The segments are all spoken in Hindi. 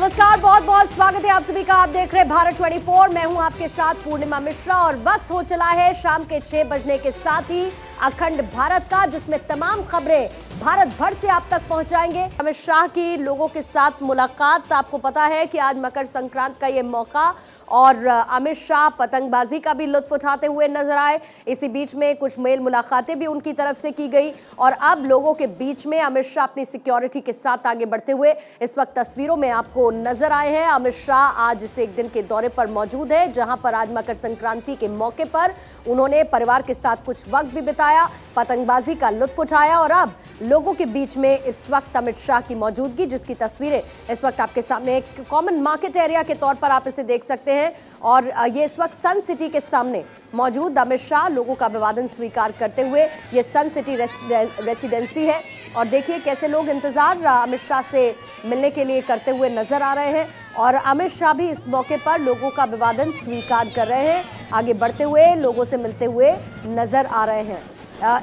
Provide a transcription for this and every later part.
नमस्कार, बहुत बहुत स्वागत है आप सभी का। आप देख रहे हैं भारत 24। मैं हूं आपके साथ पूर्णिमा मिश्रा और वक्त हो चला है शाम के 6 बजने के साथ ही अखंड भारत का, जिसमें तमाम खबरें भारत भर से आप तक पहुंचाएंगे। अमित शाह की लोगों के साथ मुलाकात। आपको पता है कि आज मकर संक्रांति का ये मौका और अमित शाह पतंगबाजी का भी लुत्फ उठाते हुए नजर आए। इसी बीच में कुछ मेल मुलाकातें भी उनकी तरफ से की गई और अब लोगों के बीच में अमित शाह अपनी सिक्योरिटी के साथ आगे बढ़ते हुए इस वक्त तस्वीरों में आपको नजर आए हैं। अमित शाह आज से एक दिन के दौरे पर मौजूद है, जहां पर आज मकर संक्रांति के मौके पर उन्होंने परिवार के साथ कुछ वक्त भी बिताया, पतंगबाजी का लुत्फ उठाया और अब लोगों के बीच में इस वक्त अमित शाह की मौजूदगी, जिसकी तस्वीरें इस वक्त आपके सामने एक कॉमन मार्केट एरिया के तौर पर आप इसे देख सकते हैं। और ये इस वक्त सन सिटी के सामने मौजूद अमित शाह लोगों का अभिवादन स्वीकार करते हुए, ये सन सिटी रेसिडेंसी है और देखिए कैसे लोग इंतजार अमित शाह से मिलने के लिए करते हुए नजर आ रहे हैं और अमित शाह भी इस मौके पर लोगों का अभिवादन स्वीकार कर रहे हैं, आगे बढ़ते हुए लोगों से मिलते हुए नजर आ रहे हैं।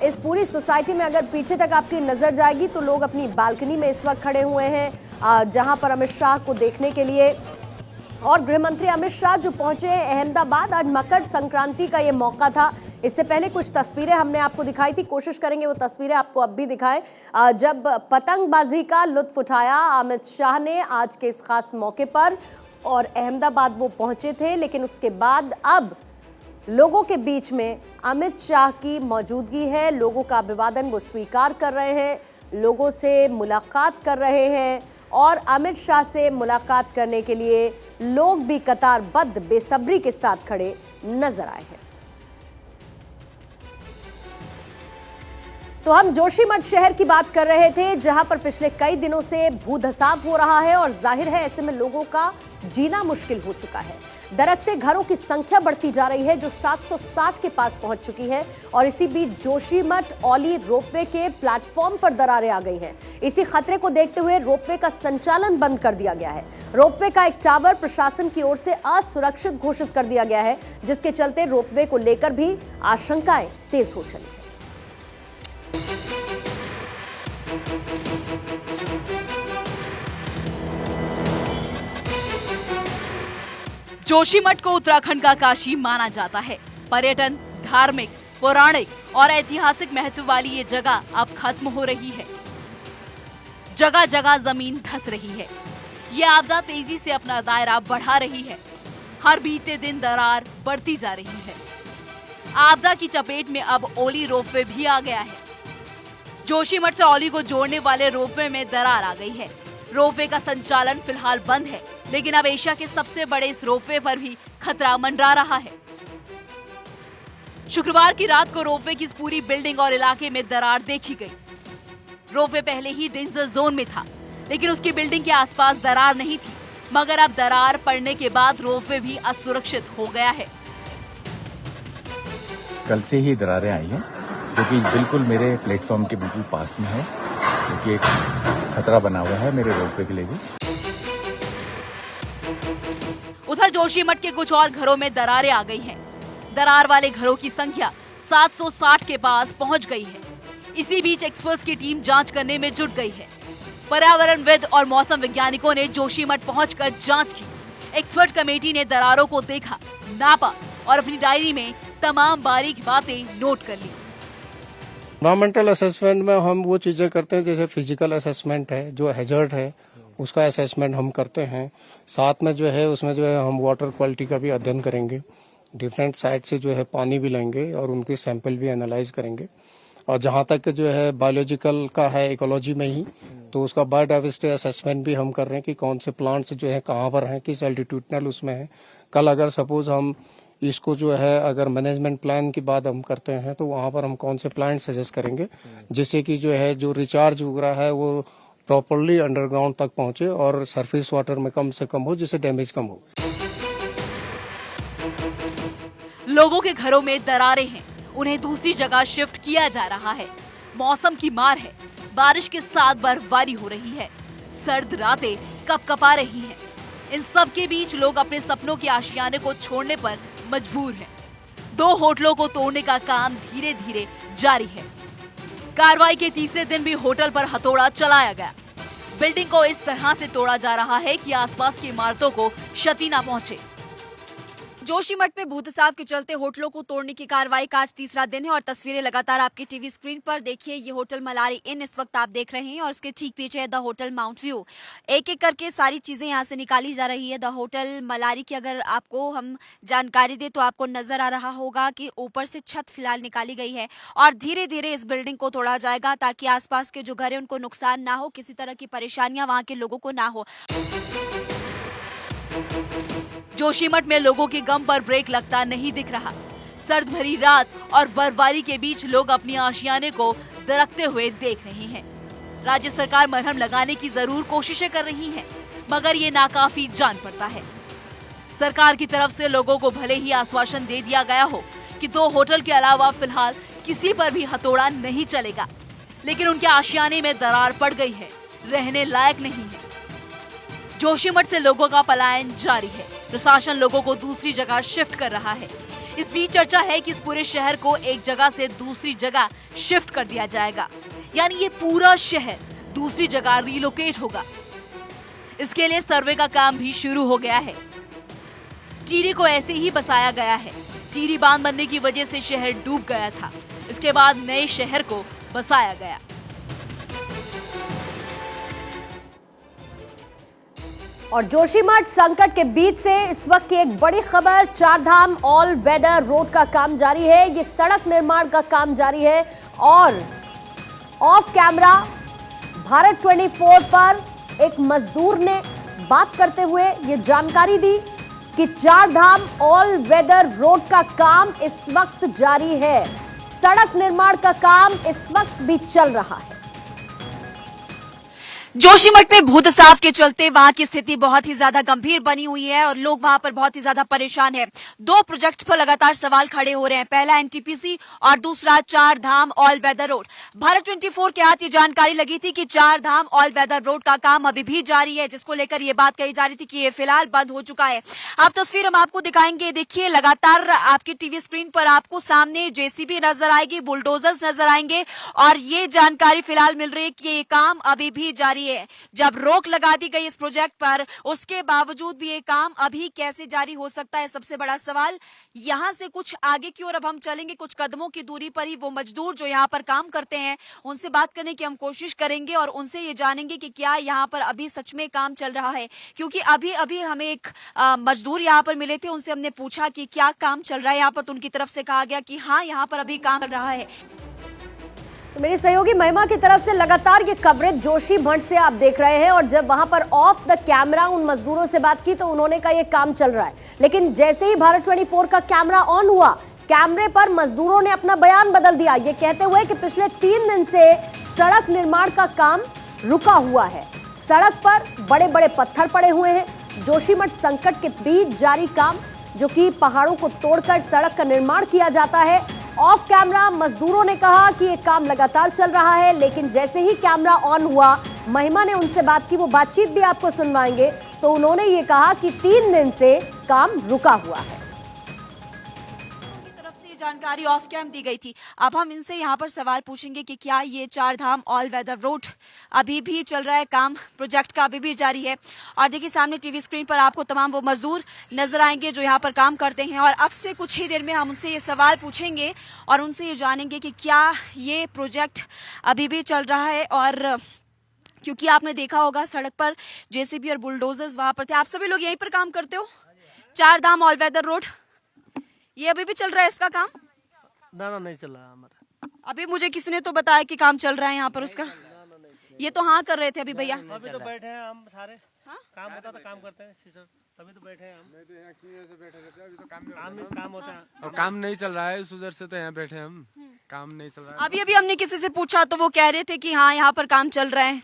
इस पूरी सोसाइटी में अगर पीछे तक आपकी नजर जाएगी तो लोग अपनी बालकनी में इस वक्त खड़े हुए हैं, जहां पर अमित शाह को देखने के लिए। और गृह मंत्री अमित शाह जो पहुंचे हैं अहमदाबाद, आज मकर संक्रांति का ये मौका था। इससे पहले कुछ तस्वीरें हमने आपको दिखाई थी, कोशिश करेंगे वो तस्वीरें आपको अब भी दिखाएं। जब पतंगबाजी का लुत्फ उठाया अमित शाह ने आज के इस खास मौके पर और अहमदाबाद वो पहुंचे थे, लेकिन उसके बाद अब लोगों के बीच में अमित शाह की मौजूदगी है। लोगों का अभिवादन वो स्वीकार कर रहे हैं, लोगों से मुलाकात कर रहे हैं और अमित शाह से मुलाकात करने के लिए लोग भी कतारबद्ध बेसब्री के साथ खड़े नजर आए हैं। तो हम जोशीमठ शहर की बात कर रहे थे, जहां पर पिछले कई दिनों से भूधसाव हो रहा है और जाहिर है ऐसे में लोगों का जीना मुश्किल हो चुका है। दरकते घरों की संख्या बढ़ती जा रही है, जो 760 के पास पहुंच चुकी है और इसी बीच जोशीमठ औली रोपवे के प्लेटफॉर्म पर दरारें आ गई हैं। इसी खतरे को देखते हुए रोपवे का संचालन बंद कर दिया गया है। रोपवे का एक टावर प्रशासन की ओर से असुरक्षित घोषित कर दिया गया है, जिसके चलते रोपवे को लेकर भी आशंकाएं तेज हो चली है। जोशीमठ को उत्तराखंड का काशी माना जाता है। पर्यटन, धार्मिक, पौराणिक और ऐतिहासिक महत्व वाली ये जगह अब खत्म हो रही है। जगह जगह जमीन धंस रही है। ये आपदा तेजी से अपना दायरा बढ़ा रही है। हर बीते दिन दरार बढ़ती जा रही है। आपदा की चपेट में अब औली रोपवे भी आ गया है। जोशीमठ से औली को जोड़ने वाले रोपवे में दरार आ गई है। रोपवे का संचालन फिलहाल बंद है, लेकिन अब एशिया के सबसे बड़े इस रोपवे पर भी खतरा मंडरा रहा है। शुक्रवार की रात को रोपवे की इस पूरी बिल्डिंग और इलाके में दरार देखी गई। रोपवे पहले ही डेंजर जोन में था, लेकिन उसकी बिल्डिंग के आसपास दरार नहीं थी, मगर अब दरार पड़ने के बाद रोपवे भी असुरक्षित हो गया है। कल से ही दरारें आई हैं, जो कि बिल्कुल मेरे प्लेटफॉर्म के बिल्कुल पास में है, क्योंकि एक खतरा बना हुआ है मेरे रोपवे के लिए भी। उधर जोशीमठ के कुछ और घरों में दरारें आ गई हैं। दरार वाले घरों की संख्या 760 के पास पहुंच गई है। इसी बीच एक्सपर्ट्स की टीम जांच करने में जुट गई है। पर्यावरणविद और मौसम वैज्ञानिकों ने जोशीमठ पहुंचकर जांच की। एक्सपर्ट कमेटी ने दरारों को देखा, नापा और अपनी डायरी में तमाम बारीक बातें नोट कर ली। एनवायरमेंटल असेसमेंट में हम वो चीजें करते हैं, जैसे फिजिकल असेसमेंट है, जो हैजर्ड है उसका असेसमेंट हम करते हैं। साथ में जो है उसमें जो है हम वाटर क्वालिटी का भी अध्ययन करेंगे। डिफरेंट साइट से जो है पानी भी लेंगे और उनके सैंपल भी एनालाइज करेंगे। और जहाँ तक जो है बायोलॉजिकल का है, इकोलॉजी में ही, तो उसका बायोडाइवर्सिटी असेसमेंट भी हम कर रहे हैं कि कौन से प्लांट्स जो है कहाँ पर हैं, किस एल्टीट्यूडनल उसमें है। कल अगर सपोज हम इसको जो है अगर मैनेजमेंट प्लान की बात हम करते हैं तो वहाँ पर हम कौन से प्लांट सजेस्ट करेंगे, जिससे कि जो है जो रिचार्ज हो रहा है वो प्रॉपरली अंडरग्राउंड तक पहुंचे और सरफेस वाटर में कम से कम हो, जिससे डैमेज कम हो। लोगों के घरों में दरारें हैं, उन्हें दूसरी जगह शिफ्ट किया जा रहा है। मौसम की मार है, बारिश के साथ बर्फबारी हो रही है, सर्द रातें कपकपा रही हैं। इन सब के बीच लोग अपने सपनों के आशियाने को छोड़ने पर मजबूर हैं। 2 होटलों को तोड़ने का काम धीरे धीरे जारी है। कार्रवाई के तीसरे दिन भी होटल पर हथौड़ा चलाया गया। बिल्डिंग को इस तरह से तोड़ा जा रहा है कि आसपास की इमारतों को क्षति न पहुंचे। जोशीमठ में भूत साफ के चलते होटलों को तोड़ने की कार्रवाई का आज तीसरा दिन है और तस्वीरें लगातार आपकी टीवी स्क्रीन पर देखिए। ये होटल मलारी इन इस वक्त आप देख रहे हैं और इसके ठीक पीछे है द होटल माउंट व्यू। एक एक करके सारी चीजें यहाँ से निकाली जा रही है। द होटल मलारी की अगर आपको हम जानकारी दें तो आपको नजर आ रहा होगा कि ऊपर से छत फिलहाल निकाली गई है और धीरे धीरे इस बिल्डिंग को तोड़ा जाएगा ताकि आसपास के जो घर है उनको नुकसान ना हो, किसी तरह की परेशानियां वहां के लोगों को ना हो। जोशीमठ में लोगों के गम पर ब्रेक लगता नहीं दिख रहा। सर्द भरी रात और बर्फबारी के बीच लोग अपनी आशियाने को दरकते हुए देख रहे हैं। राज्य सरकार मरहम लगाने की जरूर कोशिशें कर रही है, मगर ये नाकाफी जान पड़ता है। सरकार की तरफ से लोगों को भले ही आश्वासन दे दिया गया हो कि 2 होटल के अलावा फिलहाल किसी पर भी हथौड़ा नहीं चलेगा, लेकिन उनके आशियाने में दरार पड़ गई है, रहने लायक नहीं है। जोशीमठ से लोगों का पलायन जारी है। प्रशासन लोगों को दूसरी जगह शिफ्ट कर रहा है। इस बीच चर्चा है कि इस पूरे शहर को एक जगह से दूसरी जगह शिफ्ट कर दिया जाएगा, यानी ये पूरा शहर दूसरी जगह रिलोकेट होगा। इसके लिए सर्वे का काम भी शुरू हो गया है। टिहरी को ऐसे ही बसाया गया है। टिहरी बांध बनने की वजह से शहर डूब गया था। इसके बाद नए शहर को बसाया गया। और जोशीमठ संकट के बीच से इस वक्त की एक बड़ी खबर, चारधाम ऑल वेदर रोड का काम जारी है। ये सड़क निर्माण का काम जारी है और ऑफ कैमरा भारत 24 पर एक मजदूर ने बात करते हुए ये जानकारी दी कि चारधाम ऑल वेदर रोड का काम इस वक्त जारी है। सड़क निर्माण का काम इस वक्त भी चल रहा है। जोशीमठ में भूत साफ के चलते वहां की स्थिति बहुत ही ज्यादा गंभीर बनी हुई है और लोग वहां पर बहुत ही ज्यादा परेशान है। 2 प्रोजेक्ट पर लगातार सवाल खड़े हो रहे हैं। पहला एनटीपीसी और दूसरा Chardham all weather road. Bharat 24 के हाथ ये जानकारी लगी थी कि चारधाम ऑल वेदर रोड का काम अभी भी जारी है, जिसको लेकर ये बात कही जा रही थी कि ये फिलहाल बंद हो चुका है। आप तस्वीर हम आपको दिखाएंगे। देखिए, लगातार आपकी टीवी स्क्रीन पर आपको सामने जेसीबी नजर आएगी, बुलडोजर्स नजर आएंगे और ये जानकारी फिलहाल मिल रही है कि ये काम अभी भी जारी है। जब रोक लगा दी गई इस प्रोजेक्ट पर, उसके बावजूद भी ये काम अभी कैसे जारी हो सकता है, सबसे बड़ा सवाल। यहां से कुछ आगे की ओर अब हम चलेंगे, कुछ कदमों की दूरी पर ही वो मजदूर जो यहां पर काम करते हैं उनसे बात करने की हम कोशिश करेंगे और उनसे ये जानेंगे कि क्या यहां पर अभी सच में काम चल रहा है। क्योंकि अभी अभी हमें एक मजदूर यहां पर मिले थे, उनसे हमने पूछा कि क्या काम चल रहा है यहां पर, तो उनकी तरफ से कहा गया कि हाँ, यहां पर अभी काम चल रहा है। तो मेरी सहयोगी महिमा की तरफ से लगातार ये कवरेज जोशीमठ से आप देख रहे हैं और जब वहां पर ऑफ द कैमरा उन मजदूरों से बात की तो उन्होंने कहा ये काम चल रहा है, लेकिन जैसे ही भारत 24 का कैमरा ऑन हुआ, कैमरे पर मजदूरों ने अपना बयान बदल दिया, ये कहते हुए कि पिछले 3 दिन से सड़क निर्माण का काम रुका हुआ है। सड़क पर बड़े बड़े पत्थर पड़े हुए हैं। जोशीमठ संकट के बीच जारी काम, जो कि पहाड़ों को तोड़कर सड़क का निर्माण किया जाता है। ऑफ कैमरा मजदूरों ने कहा कि ये काम लगातार चल रहा है, लेकिन जैसे ही कैमरा ऑन हुआ, महिमा ने उनसे बात की, वो बातचीत भी आपको सुनवाएंगे, तो उन्होंने ये कहा कि 3 दिन से काम रुका हुआ है। जानकारी ऑफ कैम दी गई थी। अब हम इनसे यहाँ पर सवाल पूछेंगे कि क्या ये चारधाम ऑल वेदर रोड अभी भी चल रहा है, काम प्रोजेक्ट का अभी भी जारी है। और देखिए, सामने टीवी स्क्रीन पर आपको तमाम वो मजदूर नजर आएंगे जो यहाँ पर काम करते हैं और अब से कुछ ही देर में हम उनसे ये सवाल पूछेंगे और उनसे ये जानेंगे कि क्या ये प्रोजेक्ट अभी भी चल रहा है। और क्योंकि आपने देखा होगा सड़क पर जेसीबी और बुलडोजर्स वहां पर थे। आप सभी लोग यहीं पर काम करते हो? चारधाम ऑल वेदर रोड ये अभी भी चल रहा है इसका काम? ना नहीं चल रहा हमारा। अभी मुझे किसी ने तो बताया कि काम चल रहा है यहाँ पर उसका। ये तो हाँ कर रहे थे अभी भैया। अभी तो बैठे हैं हम सारे। हाँ? काम होता तो काम करते हैं तभी तो बैठे हैं हम। नहीं तो यहाँ क्यों ऐसे बैठे रहते हैं? अभी तो काम होता है और काम नहीं चल रहा है, इस उधर से तो यहाँ बैठे हम। काम नहीं चल रहा है। अभी अभी हमने किसी से पूछा तो वो कह रहे थे कि हाँ यहाँ पर काम चल रहा है।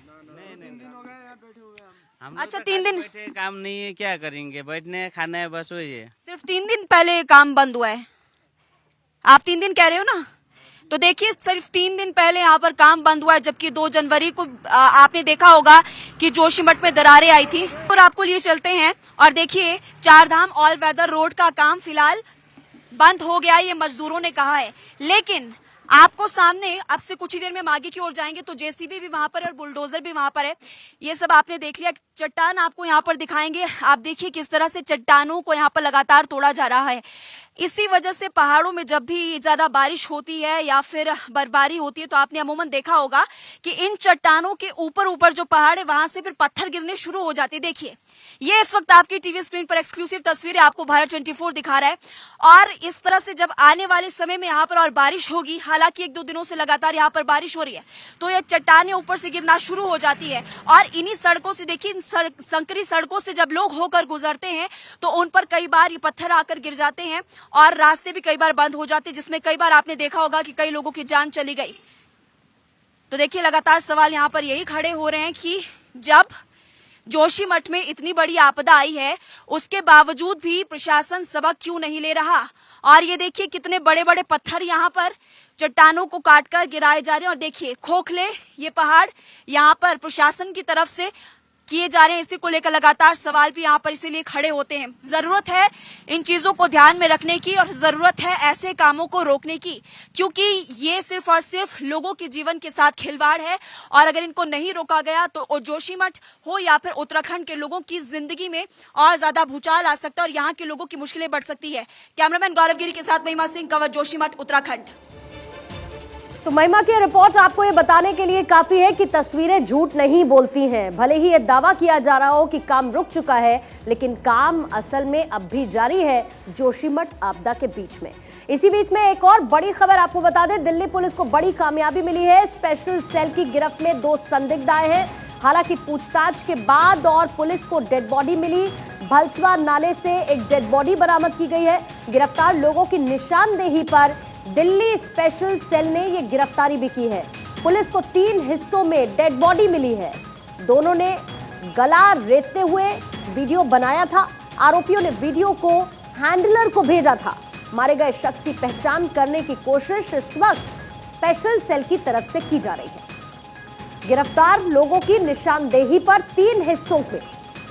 अच्छा, 3 दिन बैठे, काम नहीं है, क्या करेंगे? बैठने खाना है, बस वही है। सिर्फ 3 दिन पहले काम बंद हुआ है। आप 3 दिन कह रहे हो ना, तो देखिए सिर्फ 3 दिन पहले यहाँ पर काम बंद हुआ है, जबकि 2 जनवरी को आपने देखा होगा कि जोशीमठ में दरारें आई थी। और आपको लिए चलते हैं और देखिए, चारधाम ऑल वेदर रोड का काम फिलहाल बंद हो गया, ये मजदूरों ने कहा है। लेकिन आपको सामने अब से कुछ ही देर में हम आगे की ओर जाएंगे तो जेसीबी भी वहां पर है और बुलडोजर भी वहां पर है। ये सब आपने देख लिया। चट्टान आपको यहाँ पर दिखाएंगे। आप देखिए किस तरह से चट्टानों को यहाँ पर लगातार तोड़ा जा रहा है। इसी वजह से पहाड़ों में जब भी ज्यादा बारिश होती है या फिर बर्फबारी होती है तो आपने अमूमन देखा होगा कि इन चट्टानों के ऊपर ऊपर जो पहाड़ है वहां से फिर पत्थर गिरने शुरू हो जाते। देखिए ये इस वक्त आपकी टीवी स्क्रीन पर एक्सक्लूसिव तस्वीरें आपको भारत 24 दिखा रहा है। और इस तरह से जब आने वाले समय में यहाँ पर और बारिश होगी, हालांकि 1-2 दिनों से लगातार यहाँ पर बारिश हो रही है, तो ये चट्टानें ऊपर से गिरना शुरू हो जाती है। और इन्हीं सड़कों से देखिए, संकरी सड़कों से जब लोग होकर गुजरते हैं तो उन पर कई बार ये पत्थर आकर गिर जाते हैं और रास्ते भी कई बार बंद हो जाते हैं, जिसमें कई बार आपने देखा होगा कि कई लोगों की जान चली गई। तो देखिए लगातार सवाल यहाँ पर यही खड़े हो रहे हैं कि जब जोशीमठ में इतनी बड़ी आपदा आई है उसके बावजूद भी प्रशासन सबक क्यों नहीं ले रहा। और ये देखिए कितने बड़े बड़े पत्थर यहाँ पर चट्टानों को काटकर गिराए जा रहे हैं। और देखिए खोखले ये पहाड़ यहाँ पर प्रशासन की तरफ से किए जा रहे हैं। इसी को लेकर लगातार सवाल भी यहाँ पर इसीलिए खड़े होते हैं। जरूरत है इन चीजों को ध्यान में रखने की और जरूरत है ऐसे कामों को रोकने की, क्योंकि ये सिर्फ और सिर्फ लोगों के जीवन के साथ खिलवाड़ है। और अगर इनको नहीं रोका गया तो जोशीमठ हो या फिर उत्तराखंड के लोगों की जिंदगी में और ज्यादा भूचाल आ सकता है और यहाँ के लोगों की मुश्किलें बढ़ सकती है। कैमरामैन गौरव गिरी के साथ महिमा सिंह, कवर जोशीमठ उत्तराखंड। तो महिमा की रिपोर्ट आपको ये बताने के लिए काफी है कि तस्वीरें झूठ नहीं बोलती हैं। भले ही ये दावा किया जा रहा हो कि काम रुक चुका है, लेकिन काम असल में अब भी जारी है जोशीमठ आपदा के बीच में। इसी बीच में एक और बड़ी खबर आपको बता दें, दिल्ली पुलिस को बड़ी कामयाबी मिली है। स्पेशल सेल की गिरफ्त में 2 संदिग्ध आए हैं। हालांकि पूछताछ के बाद और पुलिस को डेड बॉडी मिली। भलसवा नाले से एक डेड बॉडी बरामद की गई है। गिरफ्तार लोगों की निशानदेही पर दिल्ली स्पेशल सेल ने यह गिरफ्तारी भी की है। पुलिस को 3 हिस्सों में डेड बॉडी मिली है। दोनों ने गला रेतते हुए वीडियो बनाया था। आरोपियों ने वीडियो को हैंडलर को भेजा था। मारे गए शख्स की पहचान करने की कोशिश इस वक्त स्पेशल सेल की तरफ से की जा रही है। गिरफ्तार लोगों की निशानदेही पर 3 हिस्सों में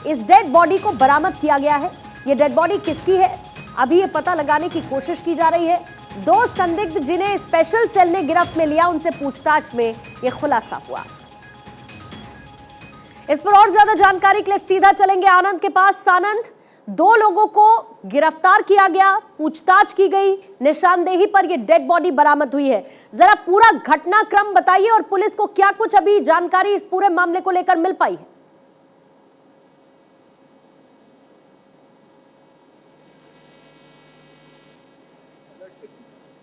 इस डेड बॉडी को बरामद किया गया है। यह डेड बॉडी किसकी है, अभी ये पता लगाने की कोशिश की जा रही है। 2 संदिग्ध जिन्हें स्पेशल सेल ने गिरफ्त में लिया, उनसे पूछताछ में यह खुलासा हुआ। इस पर और ज्यादा जानकारी के लिए सीधा चलेंगे आनंद के पास। आनंद, 2 लोगों को गिरफ्तार किया गया, पूछताछ की गई, निशानदेही पर यह डेड बॉडी बरामद हुई है। जरा पूरा घटनाक्रम बताइए और पुलिस को क्या कुछ अभी जानकारी इस पूरे मामले को लेकर मिल पाई है।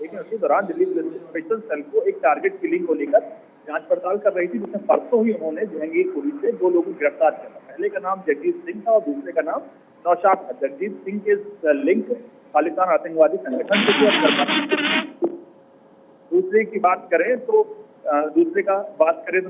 लेकिन उसी दौरान दिल्ली पुलिस स्पेशल सेल को एक टारगेट किलिंग को लेकर जांच पड़ताल कर रही थी, जिसमें परसों ही उन्होंने जहांगीरपुरी से 2 लोगों को गिरफ्तार किया था। पहले का नाम जगजीत सिंह था और दूसरे का नाम नौशाद था। जगजीत सिंह के लिंक खालिस्तान आतंकवादी संगठन से थी। दूसरे की बात करें तो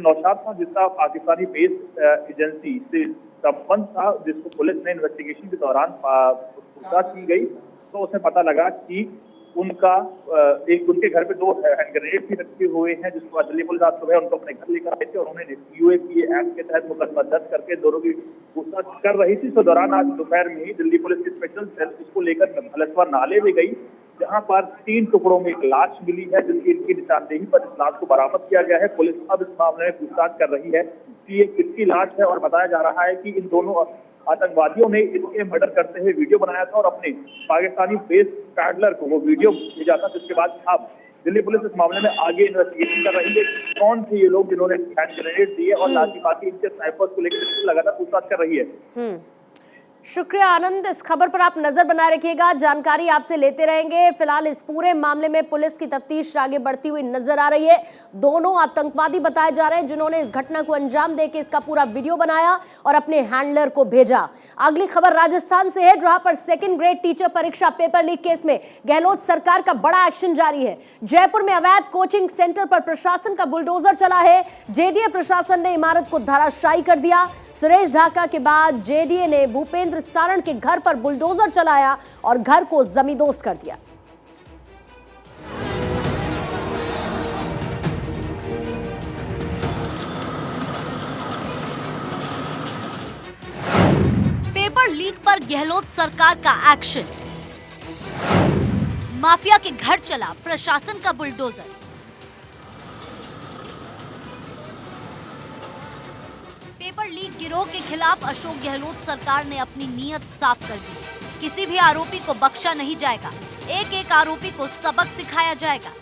नौशाद था, जिसका पाकिस्तानी बेस्ड एजेंसी से संबंध था, जिसको पुलिस ने इन्वेस्टिगेशन के दौरान पूछताछ की गई तो उसमें पता लगा कि उनके घर पे 2 हैंड ग्रेनेड भी रखे हुए हैं, जिसको दिल्ली पुलिस आज सुबह उनको अपने घर लेकर आए थे और उन्होंने यूएपीए एक्ट के तहत मुकदमा दर्ज करके दोनों की पूछताछ कर रही थी। तो दौरान आज दोपहर में ही दिल्ली पुलिस की स्पेशल सेल इसको लेकर भलसवा नाले में गई, जहां पर 3 टुकड़ों में एक लाश मिली है, जिसकी इनकी निशानदेही पर इस लाश को बरामद किया गया है। पुलिस अब इस मामले में पूछताछ कर रही है कि ये किसकी लाश है और बताया जा रहा है कि इन दोनों आतंकवादियों ने इसके मर्डर करते हुए वीडियो बनाया था और अपने पाकिस्तानी बेस पैडलर को वो वीडियो भेजा था, जिसके बाद अब दिल्ली पुलिस इस मामले में आगे इन्वेस्टिगेशन कर रही है। कौन थे ये लोग जिन्होंने हैंड ग्रेनेड दिए और बाकी इनके स्नाइपर्स को लेकर लगातार पूछताछ कर रही है। शुक्रिया आनंद, इस खबर पर आप नजर बनाए रखिएगा, जानकारी आपसे लेते रहेंगे। फिलहाल इस पूरे मामले में पुलिस की तफ्तीश आगे बढ़ती हुई नजर आ रही है। दोनों आतंकवादी बताए जा रहे हैं जिन्होंने इस घटना को अंजाम देकर इसका पूरा वीडियो बनाया और अपने हैंडलर को भेजा। अगली खबर राजस्थान से है, जहां पर 2nd ग्रेड टीचर परीक्षा पेपर लीक केस में गहलोत सरकार का बड़ा एक्शन जारी है। जयपुर में अवैध कोचिंग सेंटर पर प्रशासन का बुलडोजर चला है। जेडीए प्रशासन ने इमारत को धराशायी कर दिया। सुरेश ढाका के बाद जेडीए ने भूपेंद्र सारण के घर पर बुलडोजर चलाया और घर को जमींदोज कर दिया। पेपर लीक पर गहलोत सरकार का एक्शन। माफिया के घर चला प्रशासन का बुलडोजर। पेपर लीक गिरोह के खिलाफ अशोक गहलोत सरकार ने अपनी नीयत साफ कर दी। किसी भी आरोपी को बख्शा नहीं जाएगा, एक एक आरोपी को सबक सिखाया जाएगा।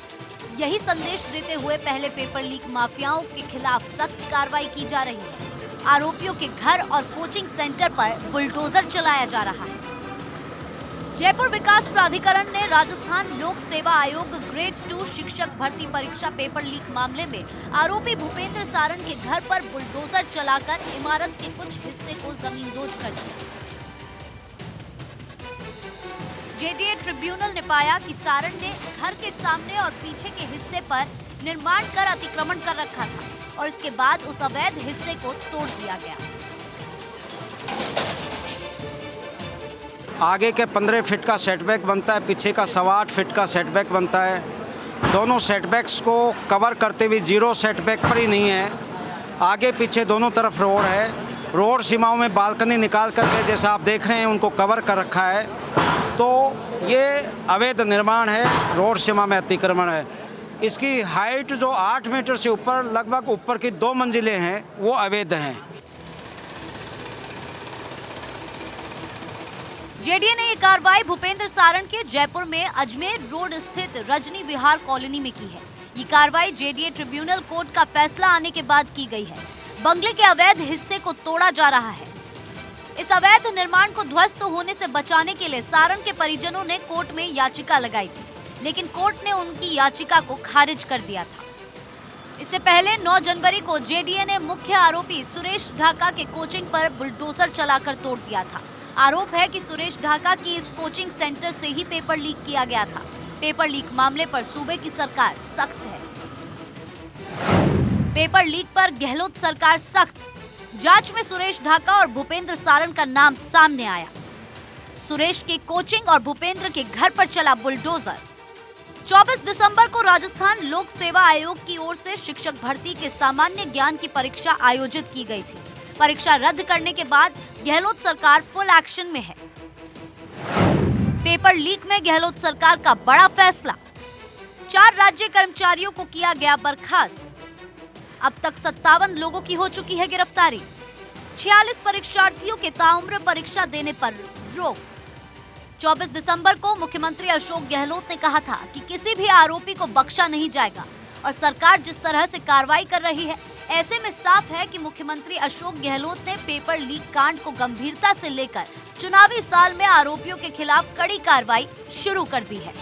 यही संदेश देते हुए पहले पेपर लीक माफियाओं के खिलाफ सख्त कार्रवाई की जा रही है। आरोपियों के घर और कोचिंग सेंटर पर बुलडोजर चलाया जा रहा है। जयपुर विकास प्राधिकरण ने राजस्थान लोक सेवा आयोग ग्रेड 2 शिक्षक भर्ती परीक्षा पेपर लीक मामले में आरोपी भूपेंद्र सारण के घर पर बुलडोजर चलाकर इमारत के कुछ हिस्से को जमींदोज कर दिया। जेडीए ट्रिब्यूनल ने पाया कि सारण ने घर के सामने और पीछे के हिस्से पर निर्माण कर अतिक्रमण कर रखा था और इसके बाद उस अवैध हिस्से को तोड़ दिया गया। आगे के 15 फीट का सेटबैक बनता है, पीछे का 8.25 फीट का सेटबैक बनता है। दोनों सेटबैक्स को कवर करते हुए 0 सेटबैक पर ही नहीं है। आगे पीछे दोनों तरफ रोड है। रोड सीमाओं में बालकनी निकाल करके जैसा आप देख रहे हैं उनको कवर कर रखा है। तो ये अवैध निर्माण है, रोड सीमा में अतिक्रमण है। इसकी हाइट जो 8 मीटर से ऊपर लगभग ऊपर की 2 मंजिलें हैं वो अवैध हैं। जेडीए ने ये कार्रवाई भूपेंद्र सारण के जयपुर में अजमेर रोड स्थित रजनी विहार कॉलोनी में की है। ये कार्रवाई जेडीए ट्रिब्यूनल कोर्ट का फैसला आने के बाद की गई है। बंगले के अवैध हिस्से को तोड़ा जा रहा है। इस अवैध निर्माण को ध्वस्त होने से बचाने के लिए सारण के परिजनों ने कोर्ट में याचिका लगाई थी, लेकिन कोर्ट ने उनकी याचिका को खारिज कर दिया था। इससे पहले 9 जनवरी को जेडीए ने मुख्य आरोपी सुरेश ढाका के कोचिंग पर बुलडोजर चलाकर तोड़ दिया था। आरोप है कि सुरेश ढाका की इस कोचिंग सेंटर से ही पेपर लीक किया गया था। पेपर लीक मामले पर सूबे की सरकार सख्त है। पेपर लीक पर गहलोत सरकार सख्त। जांच में सुरेश ढाका और भूपेंद्र सारण का नाम सामने आया। सुरेश के कोचिंग और भूपेंद्र के घर पर चला बुलडोजर। 24 दिसंबर को राजस्थान लोक सेवा आयोग की ओर से शिक्षक भर्ती के सामान्य ज्ञान की परीक्षा आयोजित की गई थी। परीक्षा रद्द करने के बाद गहलोत सरकार फुल एक्शन में है। पेपर लीक में गहलोत सरकार का बड़ा फैसला। 4 राज्य कर्मचारियों को किया गया बर्खास्त। अब तक 57 लोगों की हो चुकी है गिरफ्तारी। 46 परीक्षार्थियों के ताउम्र परीक्षा देने पर रोक। 24 दिसंबर को मुख्यमंत्री अशोक गहलोत ने कहा था कि किसी भी आरोपी को बख्शा नहीं जाएगा और सरकार जिस तरह से कार्रवाई कर रही है, ऐसे में साफ है कि मुख्यमंत्री अशोक गहलोत ने पेपर लीक कांड को गंभीरता से लेकर चुनावी साल में आरोपियों के खिलाफ कड़ी कार्रवाई शुरू कर दी है।